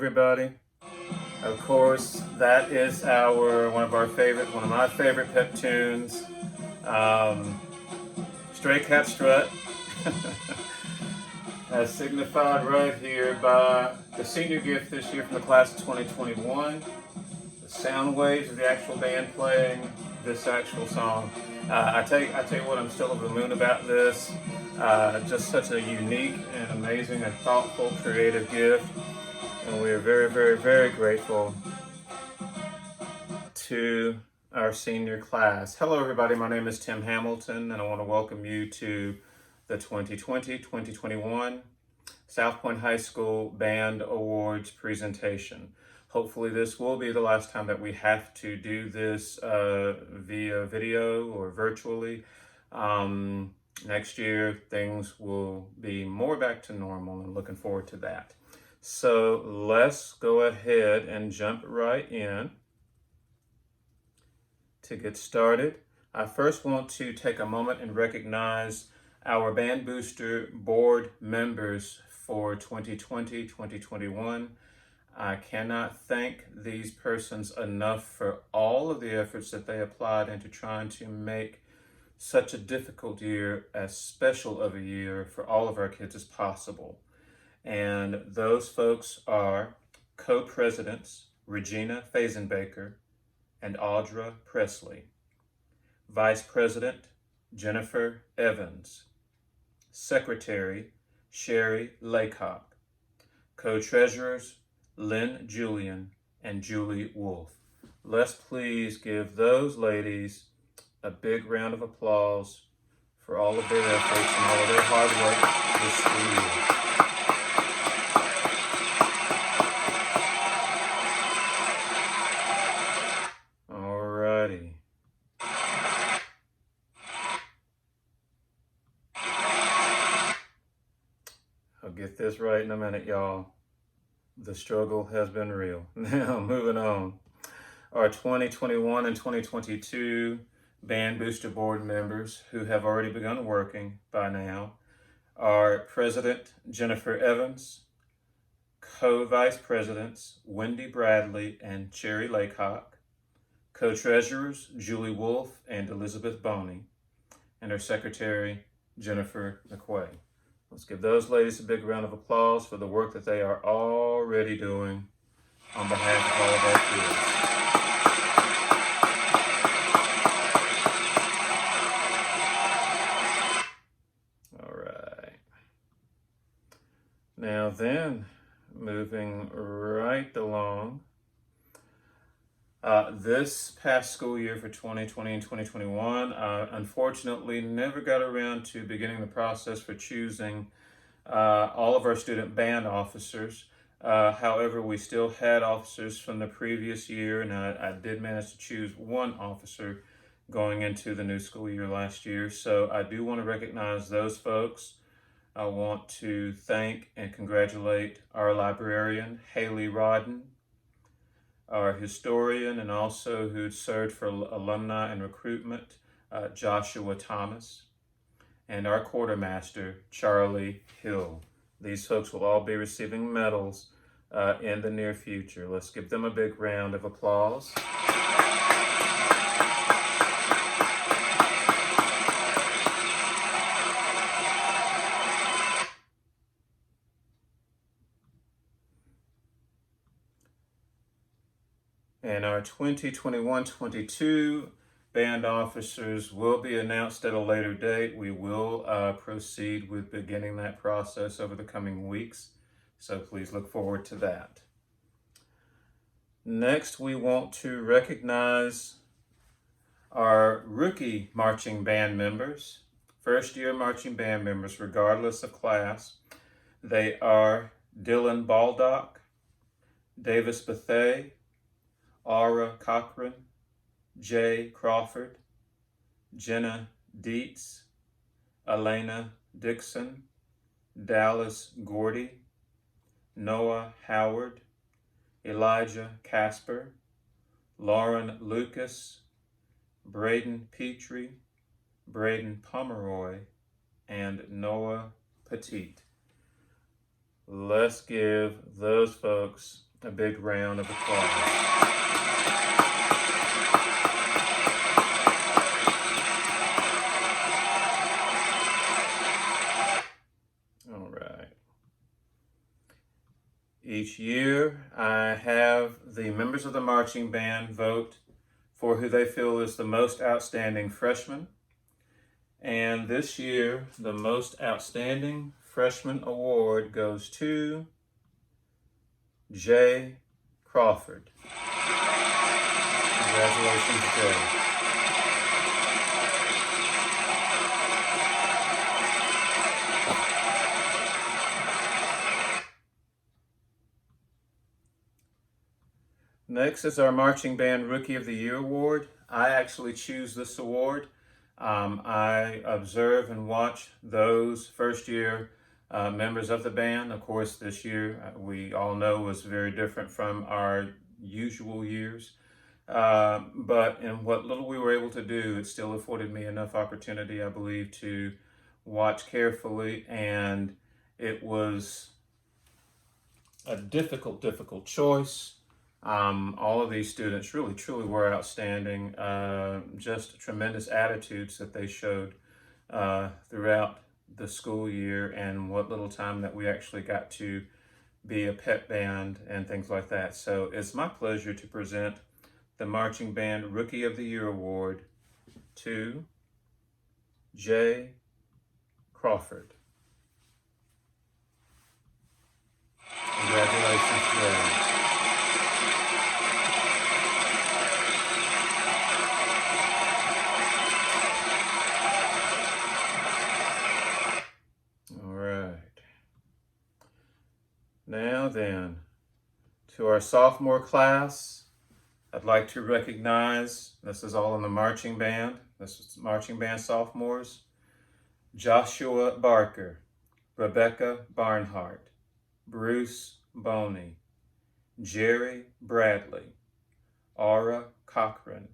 everybody. Of course, that is one of my favorite pep tunes, um, Stray Cat Strut, as signified right here by the senior gift this year from the class of 2021. The sound waves of the actual band playing this actual song. I tell you what, I'm still over the moon about this. Just such a unique and amazing and thoughtful, creative gift. And we are very, very, very grateful to our senior class. Hello, everybody. My name is Tim Hamilton, and I want to welcome you to the 2020-2021 South Point High School Band Awards presentation. Hopefully, this will be the last time that we have to do this via video or virtually. Next year, things will be more back to normal, and looking forward to that. So let's go ahead and jump right in. To get started, I first want to take a moment and recognize our Band Booster Board members for 2020-2021. I cannot thank these persons enough for all of the efforts that they applied into trying to make such a difficult year as special of a year for all of our kids as possible. And those folks are co-presidents Regina Fazenbaker and Audra Presley, Vice President Jennifer Evans, Secretary Sherry Laycock, Co-Treasurers Lynn Julian and Julie Wolf. Let's please give those ladies a big round of applause for all of their efforts and all of their hard work this school year. I'll get this right in a minute, y'all. The struggle has been real. Now, moving on. Our 2021 and 2022 Band Booster Board members who have already begun working by now are President Jennifer Evans, Co-Vice Presidents Wendy Bradley and Sherry Laycock, Co-Treasurers Julie Wolf and Elizabeth Boney, and our Secretary Jennifer McQuay. Let's give those ladies a big round of applause for the work that they are already doing on behalf of all of our kids. All right. Now then, moving right along. This past school year for 2020 and 2021, unfortunately never got around to beginning the process for choosing all of our student band officers. However, we still had officers from the previous year, and I did manage to choose one officer going into the new school year last year. So I do want to recognize those folks. I want to thank and congratulate our librarian, Haley Rodden, our historian, and also who served for alumni and recruitment, Joshua Thomas, and our quartermaster, Charlie Hill. These folks will all be receiving medals in the near future. Let's give them a big round of applause. And our 2021-22 band officers will be announced at a later date. We will proceed with beginning that process over the coming weeks. So please look forward to that. Next, we want to recognize our rookie marching band members, first-year marching band members, regardless of class. They are Dylan Baldock, Davis Bethay, Aura Cochran, Jay Crawford, Jenna Dietz, Elena Dixon, Dallas Gordy, Noah Howard, Elijah Casper, Lauren Lucas, Braden Petrie, Braden Pomeroy, and Noah Petit. Let's give those folks a big round of applause. All right. Each year, I have the members of the marching band vote for who they feel is the most outstanding freshman. And this year, the most outstanding freshman award goes to Jay Crawford. Congratulations, Jay. Next is our Marching Band Rookie of the Year Award. I actually choose this award. I observe and watch those first year members of the band. Of course, this year we all know was very different from our usual years. But in what little we were able to do, it still afforded me enough opportunity, I believe, to watch carefully. And it was a difficult choice. All of these students really, truly were outstanding. Just tremendous attitudes that they showed throughout the school year, and what little time that we actually got to be a pep band and things like that. So it's my pleasure to present the Marching Band Rookie of the Year Award to Jay Crawford. Congratulations, Jay. Now then, to our sophomore class, I'd like to recognize, this is all in the marching band, this is marching band sophomores, Joshua Barker, Rebecca Barnhart, Bruce Boney, Jerry Bradley, Aura Cochran,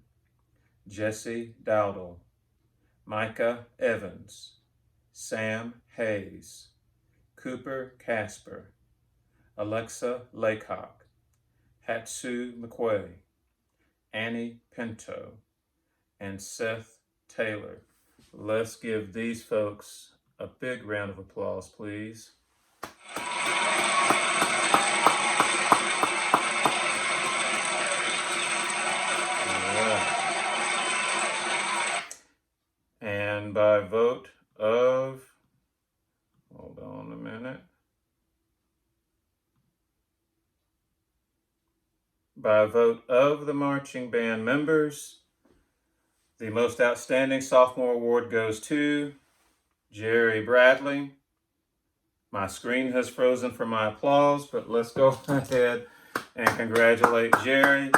Jesse Dowdle, Micah Evans, Sam Hayes, Cooper Casper, Alexa Laycock, Hatsu McQuay, Annie Pinto, and Seth Taylor. Let's give these folks a big round of applause, please. And by vote of, hold on a minute. By a vote of the marching band members, the most outstanding sophomore award goes to Jerry Bradley. My screen has frozen for my applause, but let's go ahead and congratulate Jerry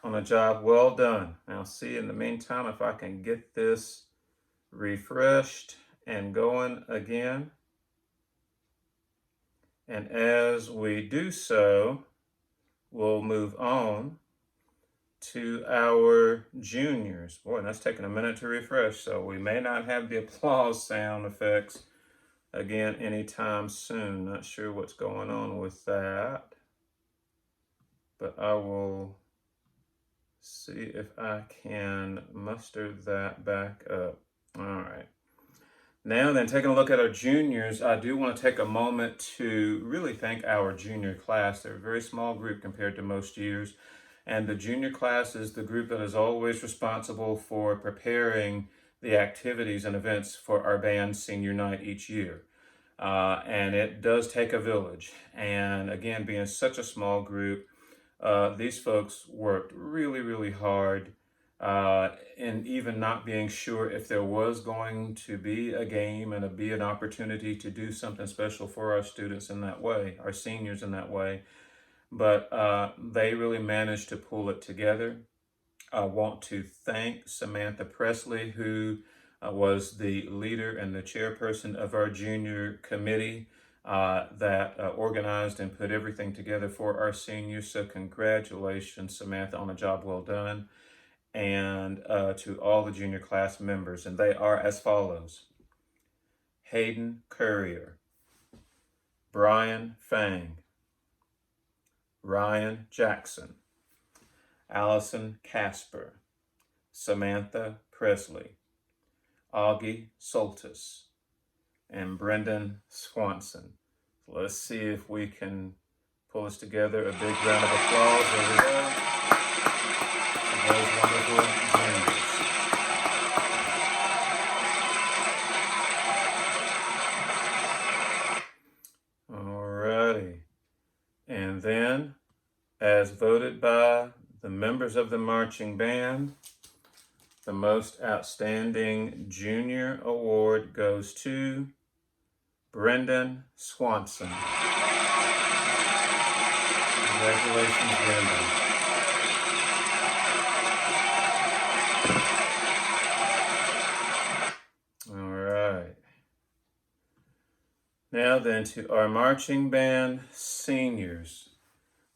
on a job well done. Now, see in the meantime if I can get this refreshed and going again. And as we do so, we'll move on to our juniors. Boy, that's taking a minute to refresh, so we may not have the applause sound effects again anytime soon. Not sure what's going on with that, but I will see if I can muster that back up. All right. Now then, taking a look at our juniors, I do want to take a moment to really thank our junior class. They're a very small group compared to most years. And the junior class is the group that is always responsible for preparing the activities and events for our band's senior night each year. And it does take a village. And again, being such a small group, these folks worked really, really hard. And even not being sure if there was going to be a game and be an opportunity to do something special for our students in that way, our seniors in that way. But they really managed to pull it together. I want to thank Samantha Presley, who was the leader and the chairperson of our junior committee that organized and put everything together for our seniors. So congratulations, Samantha, on a job well done. And to all the junior class members, and they are as follows: Hayden Courier, Brian Fang, Ryan Jackson, Allison Casper, Samantha Presley, Augie Soltis, and Brendan Swanson. So let's see if we can pull this together. A big round of applause. There we go. For those wonderful juniors. Alrighty. And then, as voted by the members of the marching band, the most outstanding junior award goes to Brendan Swanson. Congratulations, Brendan. All right. Now then to our marching band seniors.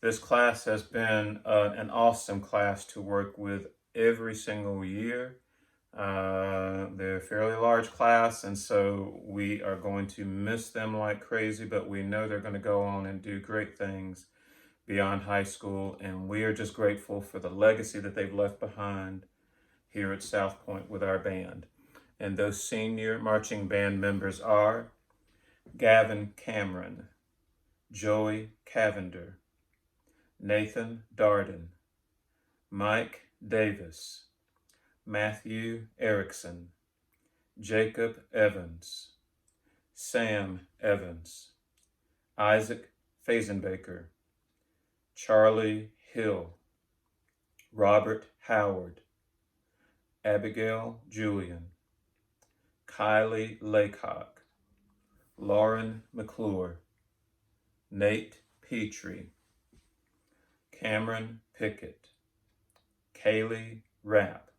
This class has been an awesome class to work with every single year. They're a fairly large class, and so we are going to miss them like crazy, but we know they're going to go on and do great things beyond high school, and we are just grateful for the legacy that they've left behind here at South Point with our band. And those senior marching band members are Gavin Cameron, Joey Cavender, Nathan Darden, Mike Davis, Matthew Erickson, Jacob Evans, Sam Evans, Isaac Fazenbaker, Charlie Hill, Robert Howard, Abigail Julian, Kylie Laycock, Lauren McClure, Nate Petrie, Cameron Pickett, Kaylee Rapp,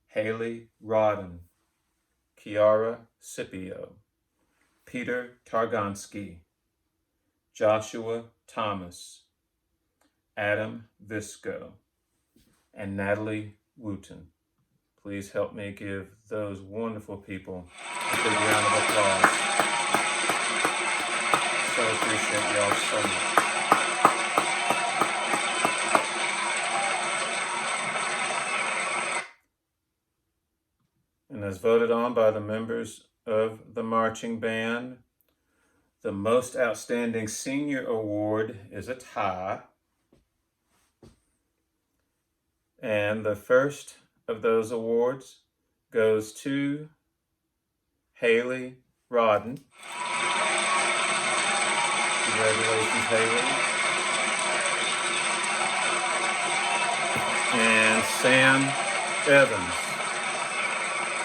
Haley Rodden, Kiara Scipio, Peter Targonsky, Joshua Thomas, Adam Visco, and Natalie Wooten. Please help me give those wonderful people a big round of applause. So appreciate y'all so much. And as voted on by the members of the marching band, the most outstanding senior award is a tie. And the first of those awards goes to Haley Rodden. Congratulations, Haley. And Sam Evans.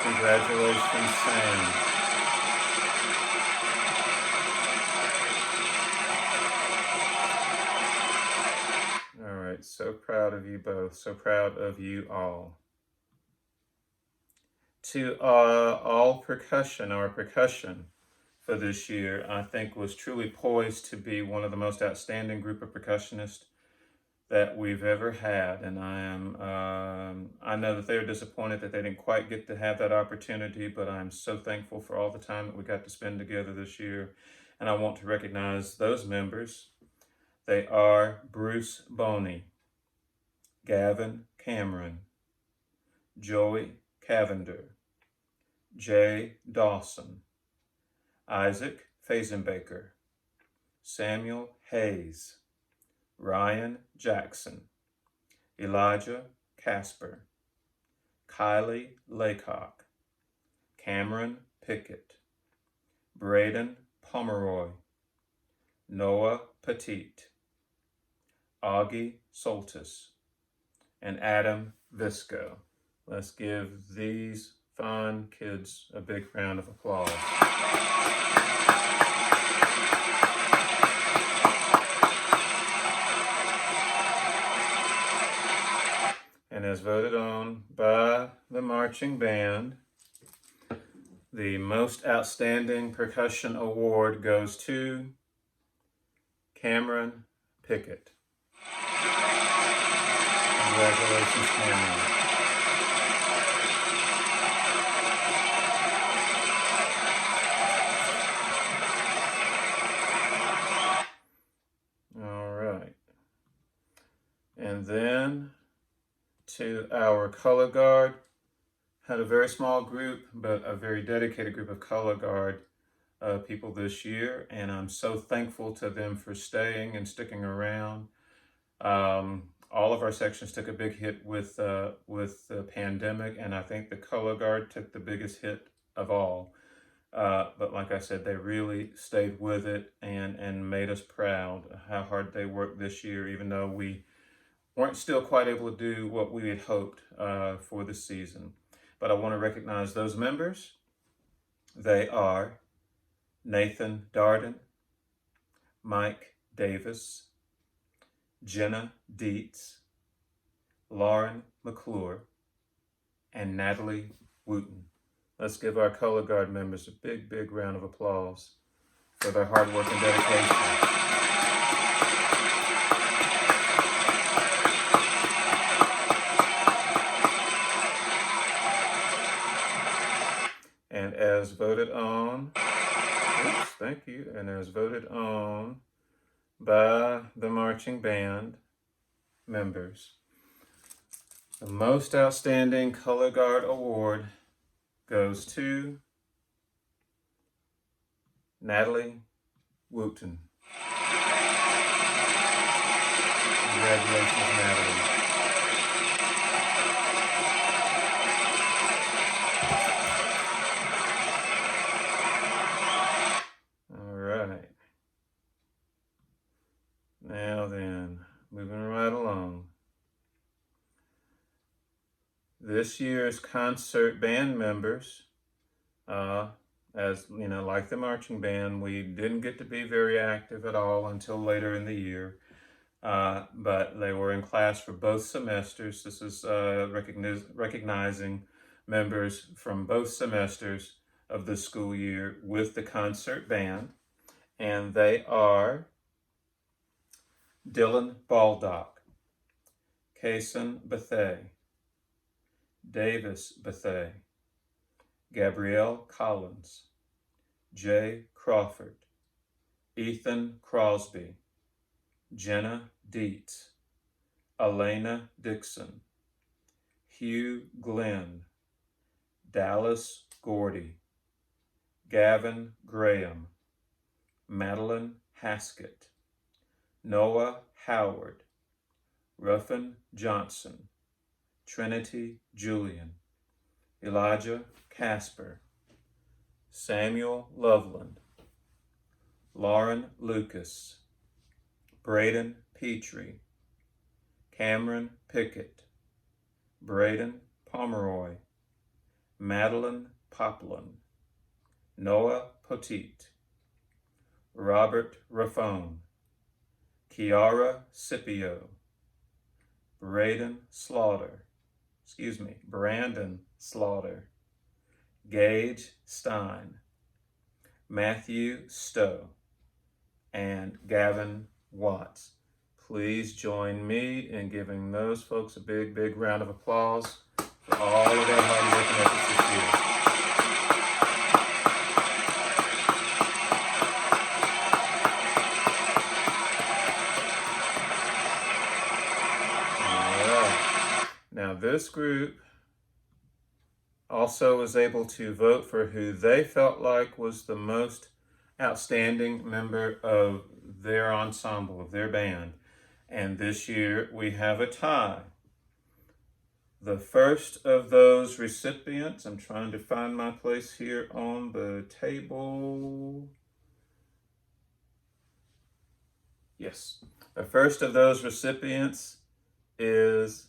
Congratulations, Sam. All right, so proud of you both, so proud of you all. To all percussion, our percussion for this year, I think was truly poised to be one of the most outstanding group of percussionists that we've ever had. And I know that they're disappointed that they didn't quite get to have that opportunity, but I'm so thankful for all the time that we got to spend together this year. And I want to recognize those members. They are Bruce Boney, Gavin Cameron, Joey Cavender, Jay Dawson, Isaac Fazenbaker, Samuel Hayes, Ryan Jackson, Elijah Casper, Kylie Laycock, Cameron Pickett, Braden Pomeroy, Noah Petit, Augie Soltis, and Adam Visco. Let's give these fine kids a big round of applause. And as voted on by the marching band, the most outstanding percussion award goes to Cameron Pickett. Congratulations, Cameron. All right. And then to our color guard, had a very small group, but a very dedicated group of color guard people this year, and I'm so thankful to them for staying and sticking around. All of our sections took a big hit with the pandemic, and I think the color guard took the biggest hit of all. But like I said, they really stayed with it and made us proud how hard they worked this year, even though we weren't still quite able to do what we had hoped for the season. But I want to recognize those members. They are Nathan Darden, Mike Davis, Jenna Dietz, Lauren McClure, and Natalie Wooten. Let's give our color guard members a big, big round of applause for their hard work and dedication. And as voted on, thank you, and as voted on by the marching band members, the most outstanding color guard award goes to Natalie Wooten. Congratulations, Natalie. All right. Now then, moving right along. This year's concert band members, as you know, like the marching band, we didn't get to be very active at all until later in the year, but they were in class for both semesters. This is recognizing members from both semesters of the school year with the concert band, and they are Dylan Baldock, Kason Bethay, Davis Bethay, Gabrielle Collins, Jay Crawford, Ethan Crosby, Jenna Dietz, Elena Dixon, Hugh Glenn, Dallas Gordy, Gavin Graham, Madeline Haskett, Noah Howard, Ruffin Johnson, Trinity Julian, Elijah Casper, Samuel Loveland, Lauren Lucas, Braden Petrie, Cameron Pickett, Braden Pomeroy, Madeline Poplin, Noah Poteet, Robert Raffone, Kiara Scipio, Brandon Slaughter, Gage Stein, Matthew Stowe, and Gavin Watts. Please join me in giving those folks a big, big round of applause for all of their hard work and efforts this year. Now, this group also was able to vote for who they felt like was the most outstanding member of their ensemble, of their band. And this year we have a tie. The first of those recipients, I'm trying to find my place here on the table. Yes, the first of those recipients is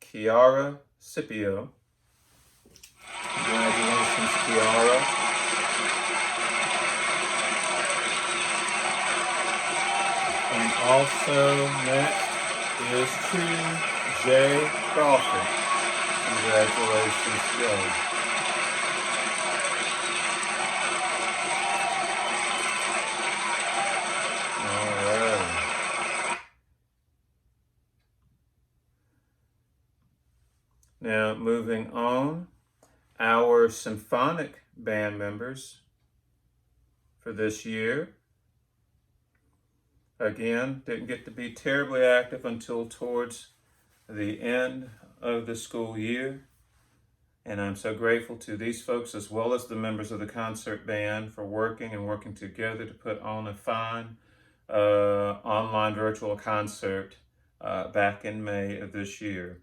Kiara Scipio. Congratulations, Kiara. And also next is to Jay Crawford. Congratulations, Joe. All right. Now, moving on, our symphonic band members for this year. again, didn't get to be terribly active until towards the end of the school year. And I'm so grateful to these folks as well as the members of the concert band for working together to put on a fine online virtual concert back in May of this year.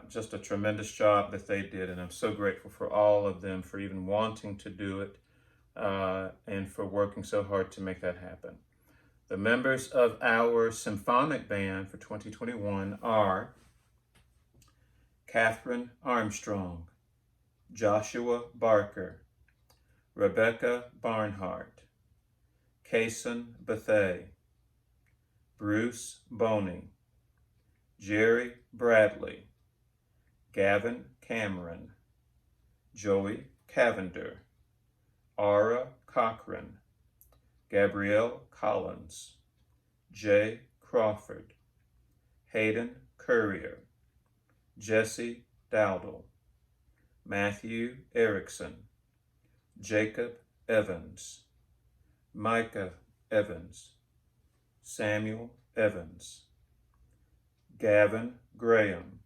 Just a tremendous job that they did, and I'm so grateful for all of them for even wanting to do it and for working so hard to make that happen. The members of our symphonic band for 2021 are Catherine Armstrong, Joshua Barker, Rebecca Barnhart, Kason Bethay, Bruce Boney, Jerry Bradley, Gavin Cameron, Joey Cavender, Ara Cochran, Gabrielle Collins, Jay Crawford, Hayden Courier, Jesse Dowdle, Matthew Erickson, Jacob Evans, Micah Evans, Samuel Evans, Gavin Graham,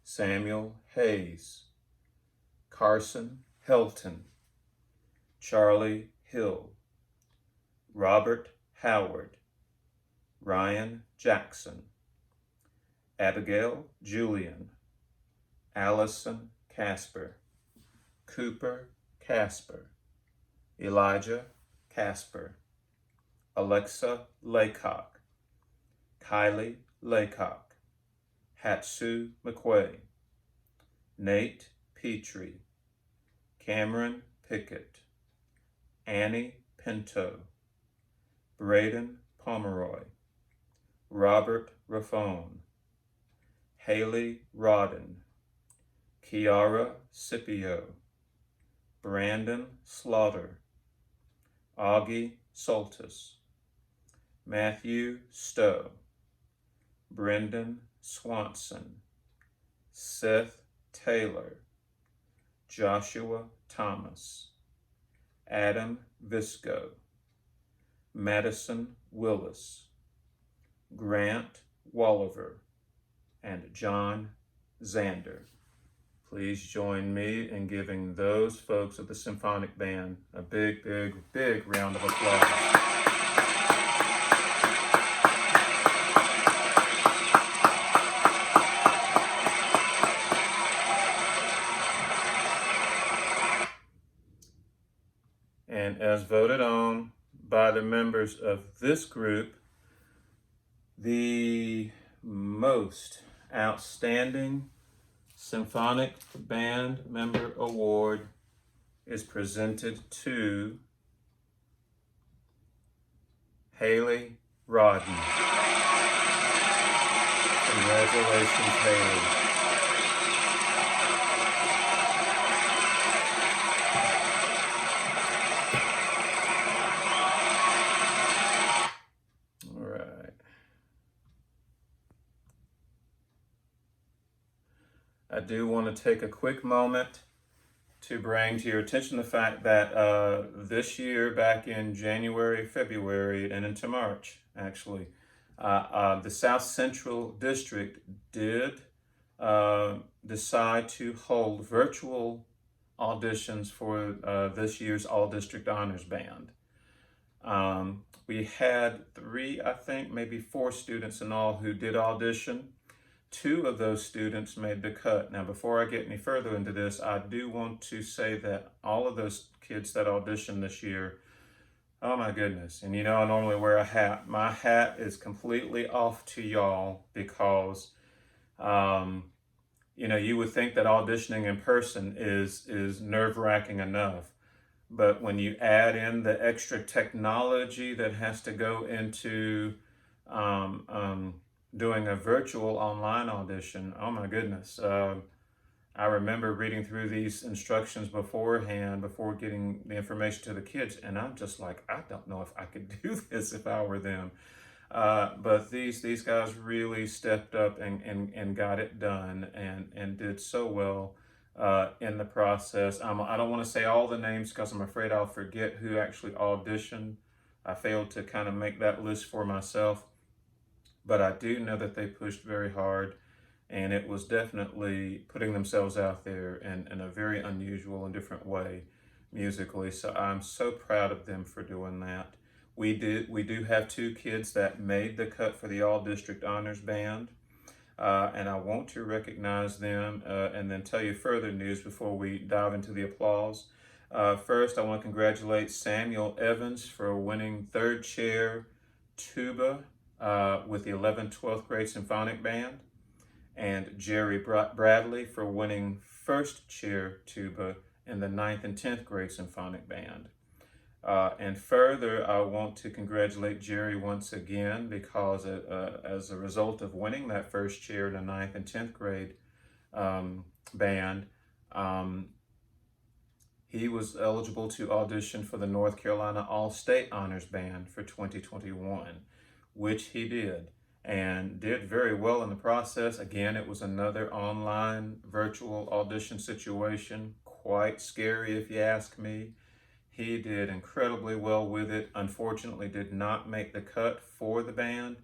Samuel Hayes, Carson Helton, Charlie Hill, Robert Howard, Ryan Jackson, Abigail Julian, Allison Casper, Cooper Casper, Elijah Casper, Alexa Laycock, Kylie Laycock, Hatsu McQuay, Nate Petrie, Cameron Pickett, Annie Pinto, Braden Pomeroy, Robert Raffone, Haley Rodden, Kiara Scipio, Brandon Slaughter, Augie Soltis, Matthew Stowe, Brendan Swanson, Seth Taylor, Joshua Thomas, Adam Visco, Madison Willis, Grant Walliver, and John Zander. Please join me in giving those folks of the symphonic band a big, big, big round of applause. And as voted on by the members of this group, the most outstanding Symphonic Band Member Award is presented to Haley Rodden. Congratulations, Haley. All right. I do want to take a quick moment to bring to your attention the fact that this year, back in January, February, and into March, actually, the South Central District did decide to hold virtual auditions for this year's All District Honors Band. We had 3, I think, maybe 4 students in all who did audition. 2 of those students made the cut. Now, before I get any further into this, I do want to say that all of those kids that auditioned this year, oh my goodness. And you know, I normally wear a hat. My hat is completely off to y'all because, you know, you would think that auditioning in person is nerve-wracking enough. But when you add in the extra technology that has to go into doing a virtual online audition, oh my goodness. I remember reading through these instructions beforehand, before getting the information to the kids, and I'm just like, I don't know if I could do this if I were them. But these guys really stepped up and got it done and did so well in the process. I don't want to say all the names because I'm afraid I'll forget who actually auditioned I failed to kind of make that list for myself, but I do know that they pushed very hard, and it was definitely putting themselves out there in a very unusual and different way musically. So I'm so proud of them for doing that. We do have two kids that made the cut for the All District Honors Band. And I want to recognize them and then tell you further news before we dive into the applause. First, I want to congratulate Samuel Evans for winning third chair tuba with the 11th, 12th grade symphonic band, and Jerry Bradley for winning first chair tuba in the 9th and 10th grade symphonic band. And further, I want to congratulate Jerry once again because as a result of winning that first chair in the 9th and 10th grade band, he was eligible to audition for the North Carolina All-State Honors Band for 2021, which he did, and did very well in the process. Again, it was another online virtual audition situation, quite scary if you ask me. He did incredibly well with it. Unfortunately, did not make the cut for the band,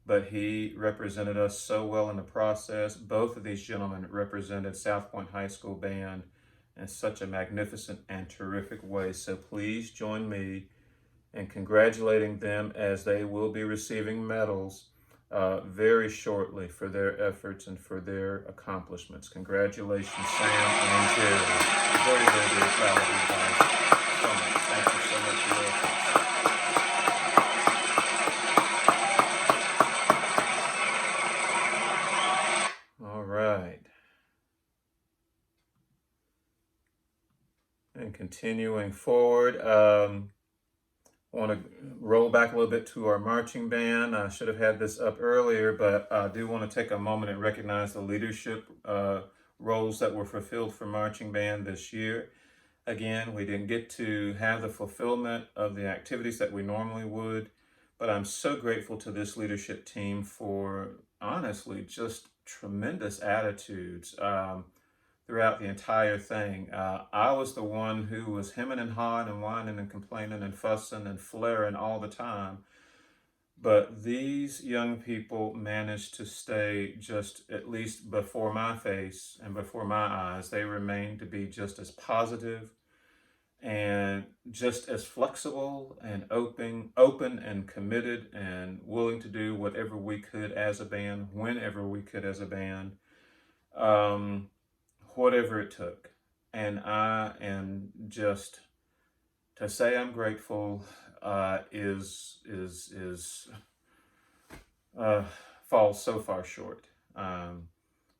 but he represented us so well in the process. Both of these gentlemen represented South Point High School Band in such a magnificent and terrific way. So please join me in congratulating them, as they will be receiving medals very shortly for their efforts and for their accomplishments. Congratulations, Sam and Jerry. Very, very, very proud of you guys. Thank you so much for your efforts. All right. And continuing forward, I want to roll back a little bit to our marching band. I should have had this up earlier, but I do want to take a moment and recognize the leadership roles that were fulfilled for marching band this year. Again, we didn't get to have the fulfillment of the activities that we normally would, but I'm so grateful to this leadership team for, honestly, just tremendous attitudes throughout the entire thing. I was the one who was hemming and hawing and whining and complaining and fussing and flaring all the time. But these young people managed to stay just, at least before my face and before my eyes, they remained to be just as positive and just as flexible and open and committed and willing to do whatever we could as a band, whenever we could as a band, whatever it took. And I am just, to say I'm grateful falls so far short,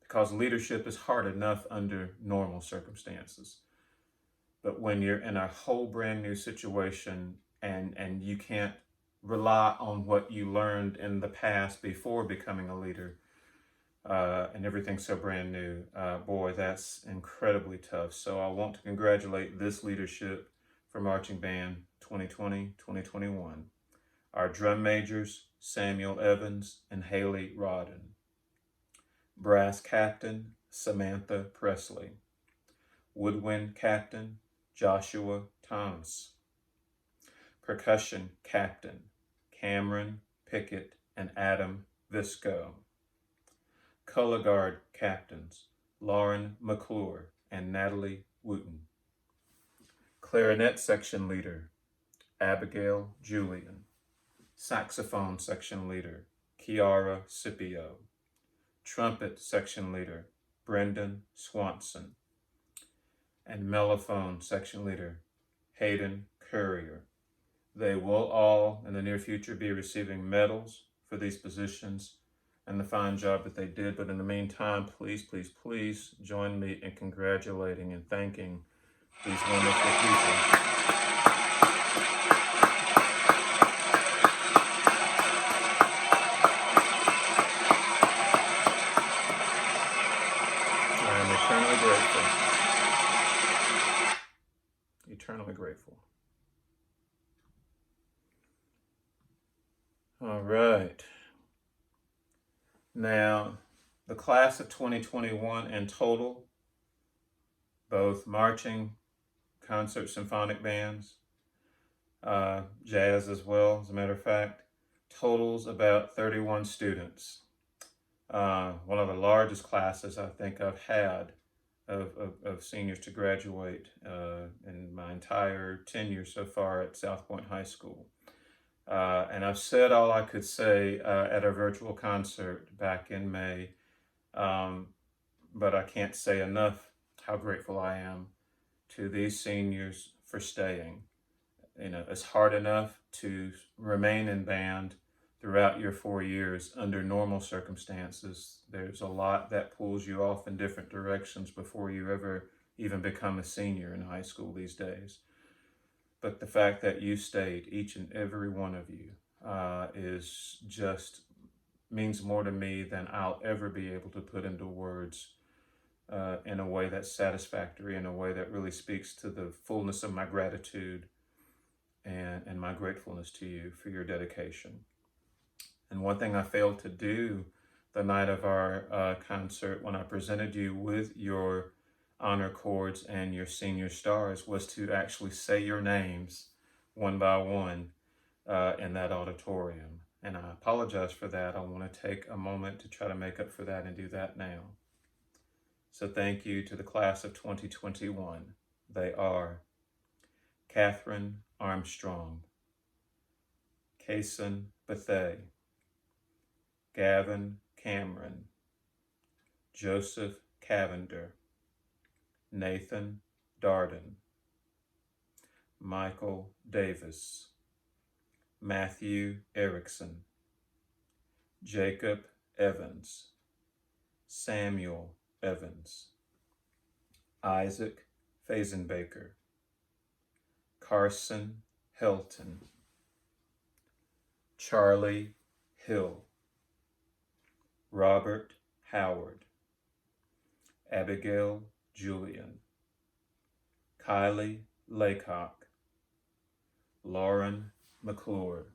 because leadership is hard enough under normal circumstances. But when you're in a whole brand new situation and you can't rely on what you learned in the past before becoming a leader, and everything's so brand new, boy, that's incredibly tough. So I want to congratulate this leadership for Marching Band 2020-2021. Our drum majors, Samuel Evans and Haley Rodden. Brass captain, Samantha Presley. Woodwind captain, Joshua Thomas. Percussion captain, Cameron Pickett and Adam Visco. Color guard captains, Lauren McClure and Natalie Wooten. Clarinet section leader, Abigail Julian. Saxophone section leader, Kiara Scipio. Trumpet section leader, Brendan Swanson. And mellophone section leader, Hayden Courier. They will all, in the near future, be receiving medals for these positions and the fine job that they did. But in the meantime, please, please, please join me in congratulating and thanking these wonderful people. I am eternally grateful. Eternally grateful. All right. Now, the class of 2021 in total, both marching, concert, symphonic bands, jazz as well, as a matter of fact. Totals about 31 students. One of the largest classes I think I've had of seniors to graduate in my entire tenure so far at South Point High School. And I've said all I could say at a virtual concert back in May, but I can't say enough how grateful I am to these seniors for staying. You know, it's hard enough to remain in band throughout your 4 years under normal circumstances. There's a lot that pulls you off in different directions before you ever even become a senior in high school these days. But the fact that you stayed, each and every one of you, is just means more to me than I'll ever be able to put into words in a way that's satisfactory, in a way that really speaks to the fullness of my gratitude and my gratefulness to you for your dedication. And one thing I failed to do the night of our concert, when I presented you with your honor cords and your senior stars, was to actually say your names one by one in that auditorium. And I apologize for that. I want to take a moment to try to make up for that and do that now. So thank you to the class of 2021. They are Catherine Armstrong, Kason Bethay, Gavin Cameron, Joseph Cavender, Nathan Darden, Michael Davis, Matthew Erickson, Jacob Evans, Samuel Evans, Isaac Fazenbaker, Carson Helton, Charlie Hill, Robert Howard, Abigail Julian, Kylie Laycock, Lauren McClure,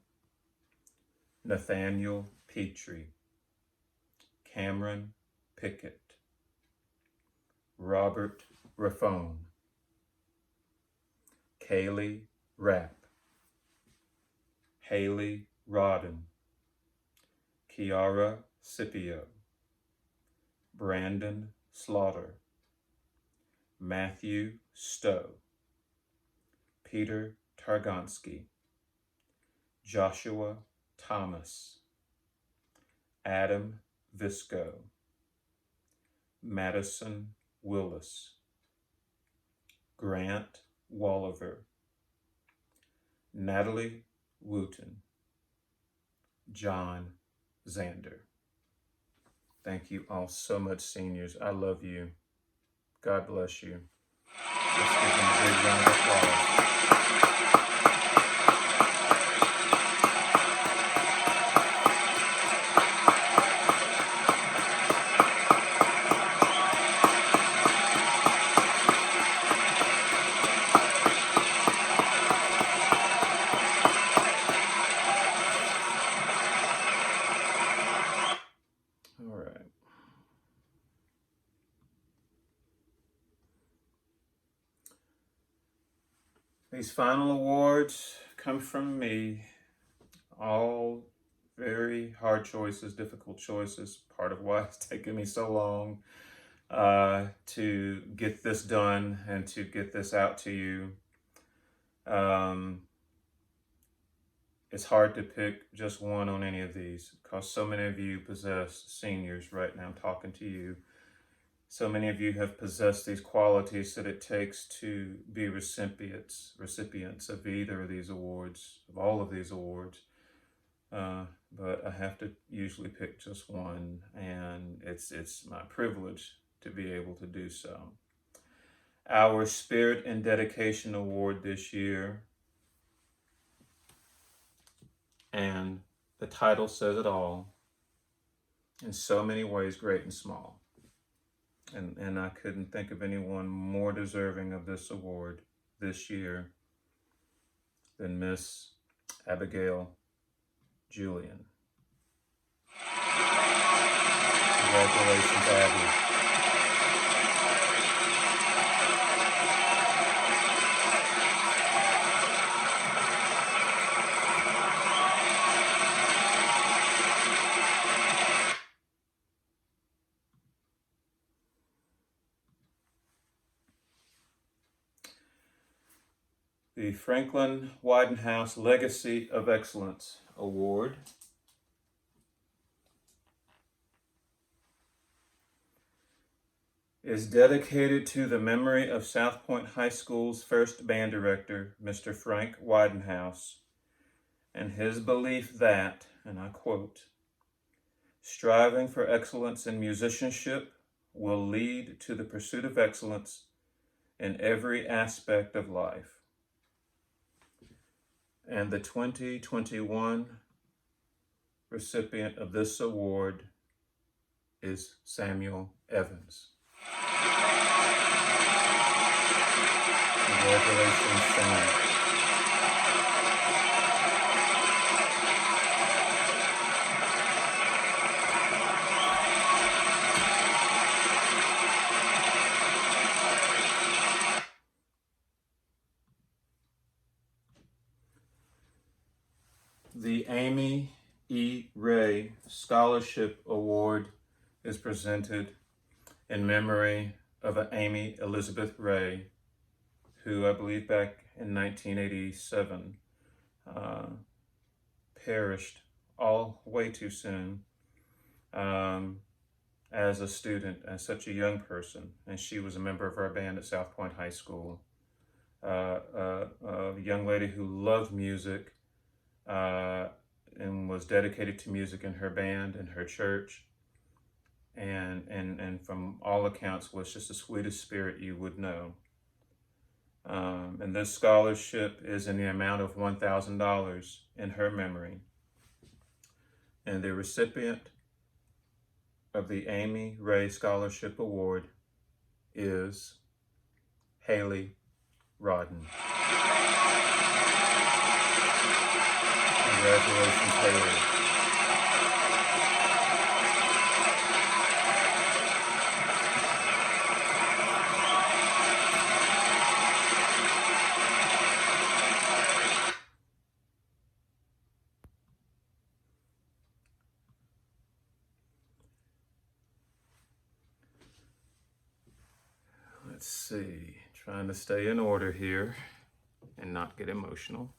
Nathaniel Petrie, Cameron Pickett, Robert Raffone, Kaylee Rapp, Haley Rodden, Kiara Scipio, Brandon Slaughter, Matthew Stowe, Peter Targonsky, Joshua Thomas, Adam Visco, Madison Willis, Grant Walliver, Natalie Wooten, John Zander. Thank you all so much, seniors. I love you. God bless you. Let's give them a big round of applause. All right. These final awards come from me. All very hard choices, difficult choices. Part of why it's taken me so long to get this done and to get this out to you. It's hard to pick just one on any of these because so many of you possess, seniors right now, I'm talking to you. So many of you have possessed these qualities that it takes to be recipients of either of these awards, of all of these awards. But I have to usually pick just one, and it's my privilege to be able to do so. Our Spirit and Dedication Award this year, and the title says it all, in so many ways, great and small. And I couldn't think of anyone more deserving of this award this year than Miss Abigail Julian. Congratulations, Abby. The Franklin Widenhouse Legacy of Excellence Award is dedicated to the memory of South Point High School's first band director, Mr. Frank Widenhouse, and his belief that, and I quote, "Striving for excellence in musicianship will lead to the pursuit of excellence in every aspect of life." And the 2021 recipient of this award is Samuel Evans. Congratulations, Sam. The Amy E. Ray Scholarship Award is presented in memory of Amy Elizabeth Ray, who I believe back in 1987 perished all way too soon as a student, as such a young person. And she was a member of our band at South Point High School. A young lady who loved music and was dedicated to music in her band and her church. And from all accounts was just the sweetest spirit you would know. And this scholarship is in the amount of $1,000 in her memory. And the recipient of the Amy Ray Scholarship Award is Haley Rodden. Congratulations, Haley. Let's see, trying to stay in order here and not get emotional.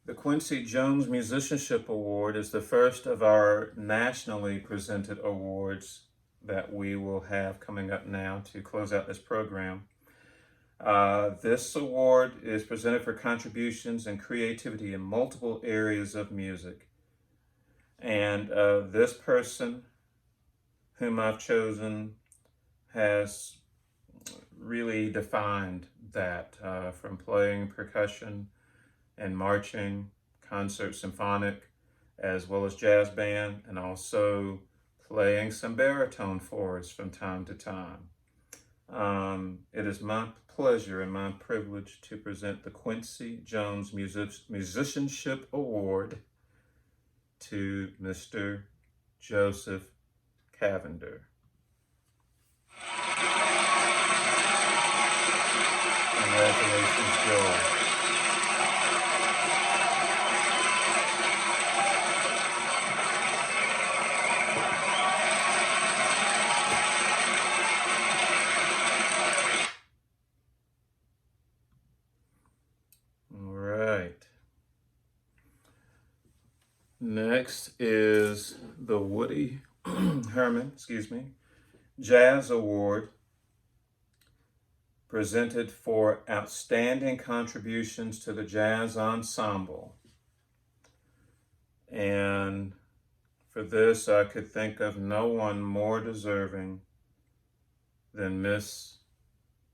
The Quincy Jones Musicianship Award is the first of our nationally presented awards that we will have coming up now to close out this program. This award is presented for contributions and creativity in multiple areas of music. And this person whom I've chosen has really defined that from playing percussion and marching, concert symphonic, as well as jazz band, and also playing some baritone for us from time to time. It is my pleasure and my privilege to present the Quincy Jones Musicianship Award to Mr. Joseph Cavender. Congratulations, Joel. Next is the Woody Herman, Jazz Award, presented for outstanding contributions to the jazz ensemble. And for this, I could think of no one more deserving than Miss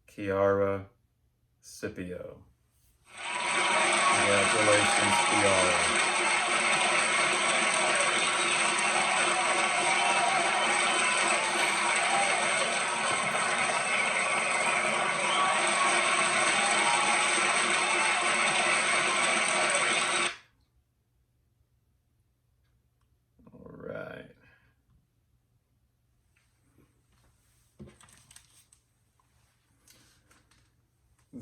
Kiara Scipio. Congratulations, Kiara.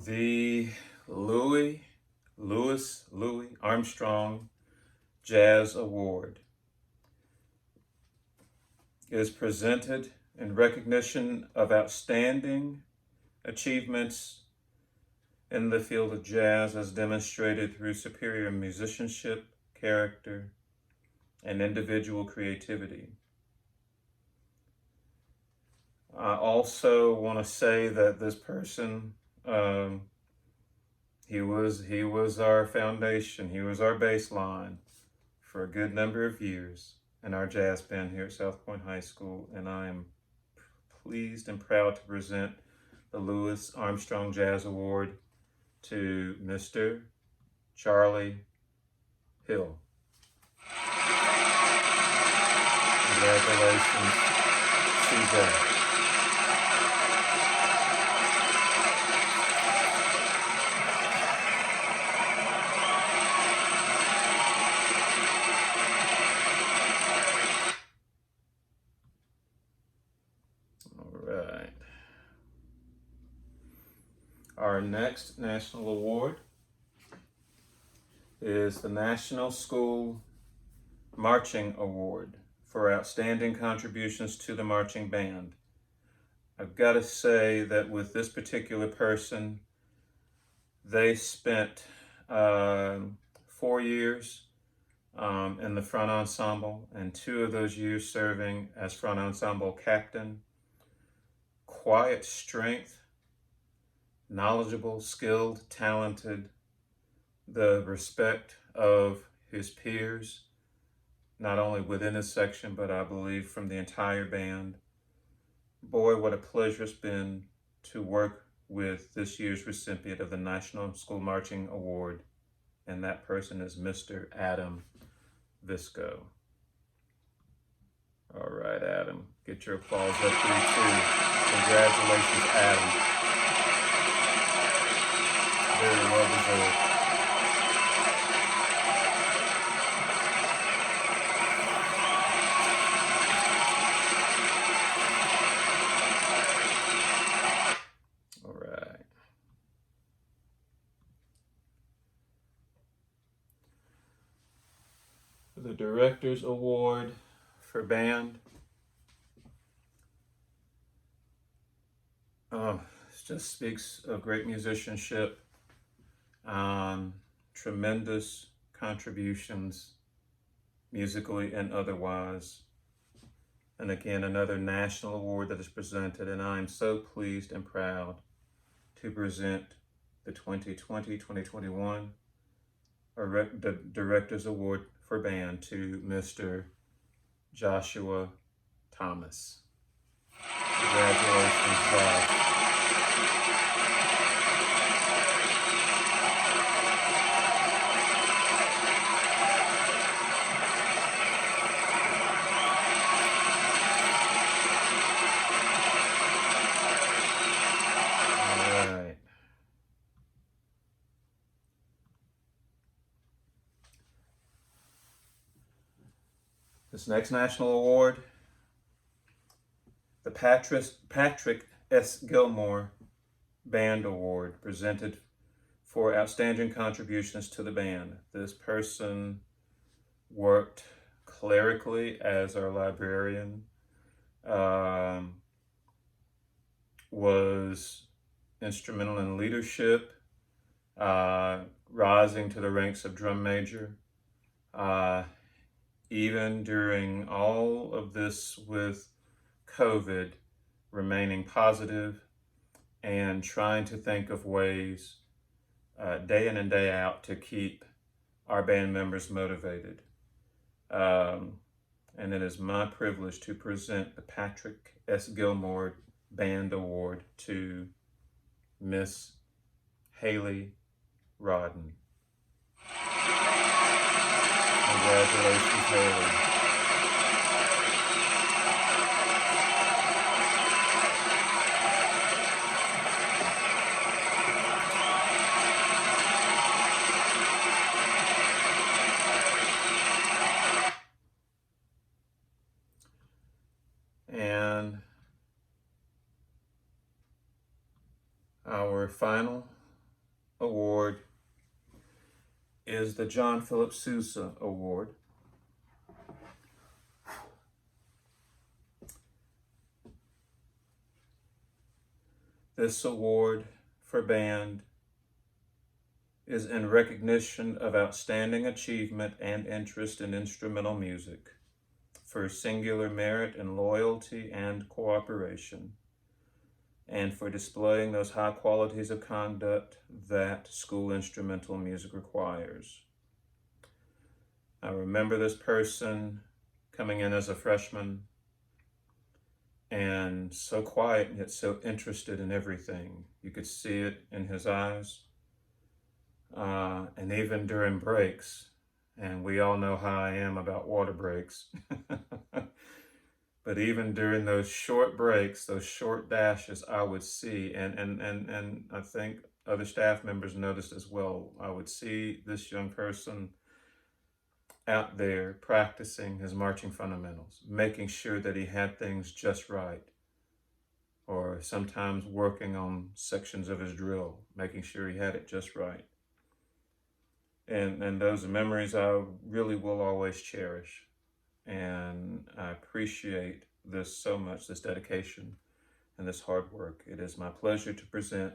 The Louis Armstrong Jazz Award is presented in recognition of outstanding achievements in the field of jazz as demonstrated through superior musicianship, character, and individual creativity. I also want to say that this person, he was our foundation, he was our baseline for a good number of years in our jazz band here at South Point High School, and I am pleased and proud to present the Louis Armstrong Jazz Award to Mr. Charlie Hill. Congratulations, CJ. Our next national award is the National School Marching Award for outstanding contributions to the marching band. I've got to say that with this particular person, they spent 4 years in the front ensemble, and 2 of those years serving as front ensemble captain. Quiet strength, knowledgeable, skilled, talented, the respect of his peers, not only within his section, but I believe from the entire band. Boy, what a pleasure it's been to work with this year's recipient of the National School Marching Award, and that person is Mr. Adam Visco. All right, Adam, get your applause up for you too. Congratulations, Adam. Very well deserved. All right. The Director's Award for Band. It just speaks of great musicianship, tremendous contributions musically and otherwise. And again, another national award that is presented, and I am so pleased and proud to present the 2020-2021 Director's Award for Band to Mr. Joshua Thomas. Congratulations, Josh. All right. This next national award, the Patrick S. Gilmore Band Award, presented for outstanding contributions to the band. This person worked clerically as our librarian, was instrumental in leadership, rising to the ranks of drum major, even during all of this with COVID, remaining positive and trying to think of ways day in and day out to keep our band members motivated. And it is my privilege to present the Patrick S. Gilmore Band Award to Miss Haley Rodden. Congratulations, Haley. And our final award is the John Philip Sousa Award. This award for band is in recognition of outstanding achievement and interest in instrumental music, for singular merit in loyalty and cooperation, and for displaying those high qualities of conduct that school instrumental music requires. I remember this person coming in as a freshman and so quiet and yet so interested in everything. You could see it in his eyes. And even during breaks, and we all know how I am about water breaks, but even during those short breaks, those short dashes, I would see, and I think other staff members noticed as well, I would see this young person out there practicing his marching fundamentals, making sure that he had things just right, or sometimes working on sections of his drill, making sure he had it just right. And those are memories I really will always cherish. And I appreciate this so much, this dedication and this hard work. It is my pleasure to present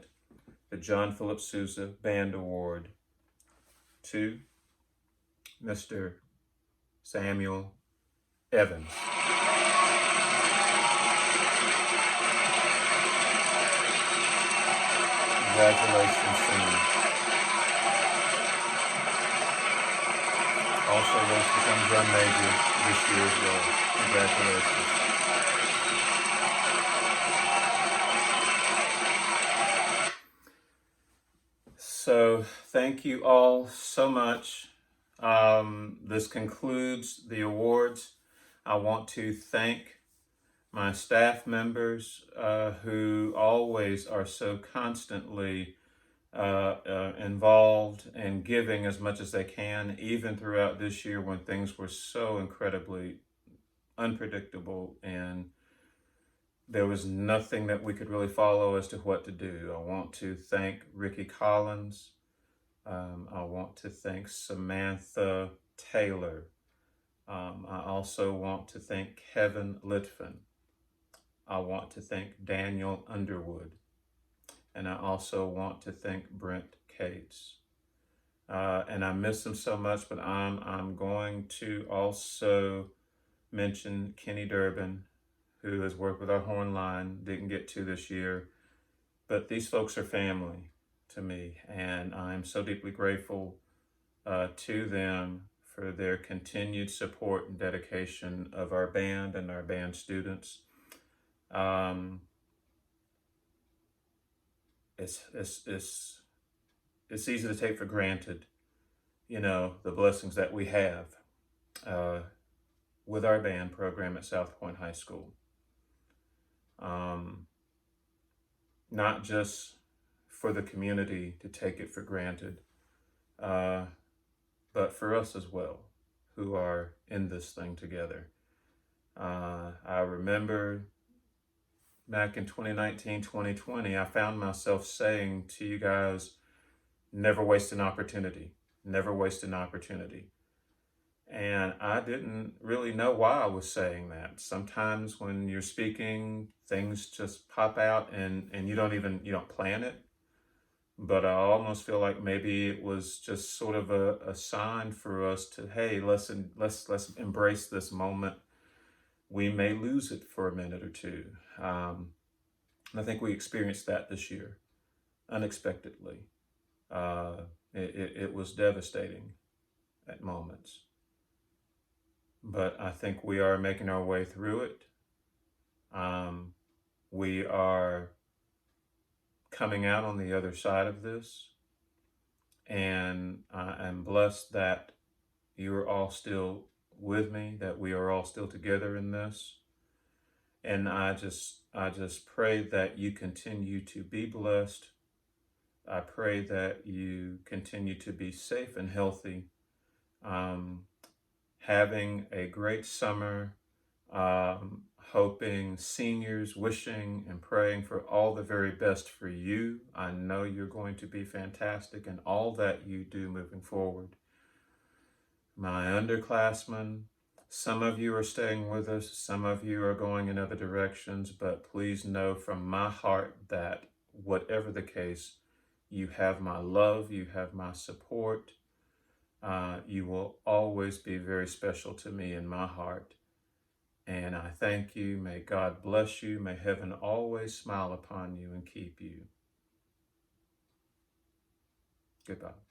the John Philip Sousa Band Award to Mr. Samuel Evans. Congratulations, Sam. Also was to become drum major this year as well. Congratulations. So thank you all so much. This concludes the awards. I want to thank my staff members who always are so constantly involved and giving as much as they can, even throughout this year when things were so incredibly unpredictable and there was nothing that we could really follow as to what to do. I want to thank Ricky Collins. I want to thank Samantha Taylor. I also want to thank Kevin Litvin. I want to thank Daniel Underwood. And I also want to thank Brent Cates. And I miss them so much, but I'm going to also mention Kenny Durbin, who has worked with our horn line, didn't get to this year. But these folks are family to me, and I'm so deeply grateful to them for their continued support and dedication of our band and our band students. It's easy to take for granted, you know, the blessings that we have with our band program at South Point High School. Not just for the community to take it for granted, but for us as well, who are in this thing together. I remember back in 2019, 2020, I found myself saying to you guys, never waste an opportunity, never waste an opportunity. And I didn't really know why I was saying that. Sometimes when you're speaking, things just pop out and you don't plan it. But I almost feel like maybe it was just sort of a sign for us to, hey, let's embrace this moment. We may lose it for a minute or two. And I think we experienced that this year, unexpectedly. It was devastating at moments. But I think we are making our way through it. We are coming out on the other side of this. And I am blessed that you're all still with me, that we are all still together in this. And I just pray that you continue to be blessed. I pray that you continue to be safe and healthy. Having a great summer, hoping seniors, wishing and praying for all the very best for you. I know you're going to be fantastic in all that you do moving forward. My underclassmen, some of you are staying with us, some of you are going in other directions, but please know from my heart that whatever the case, you have my love, you have my support. You will always be very special to me in my heart. And I thank you. May God bless you. May heaven always smile upon you and keep you. Goodbye.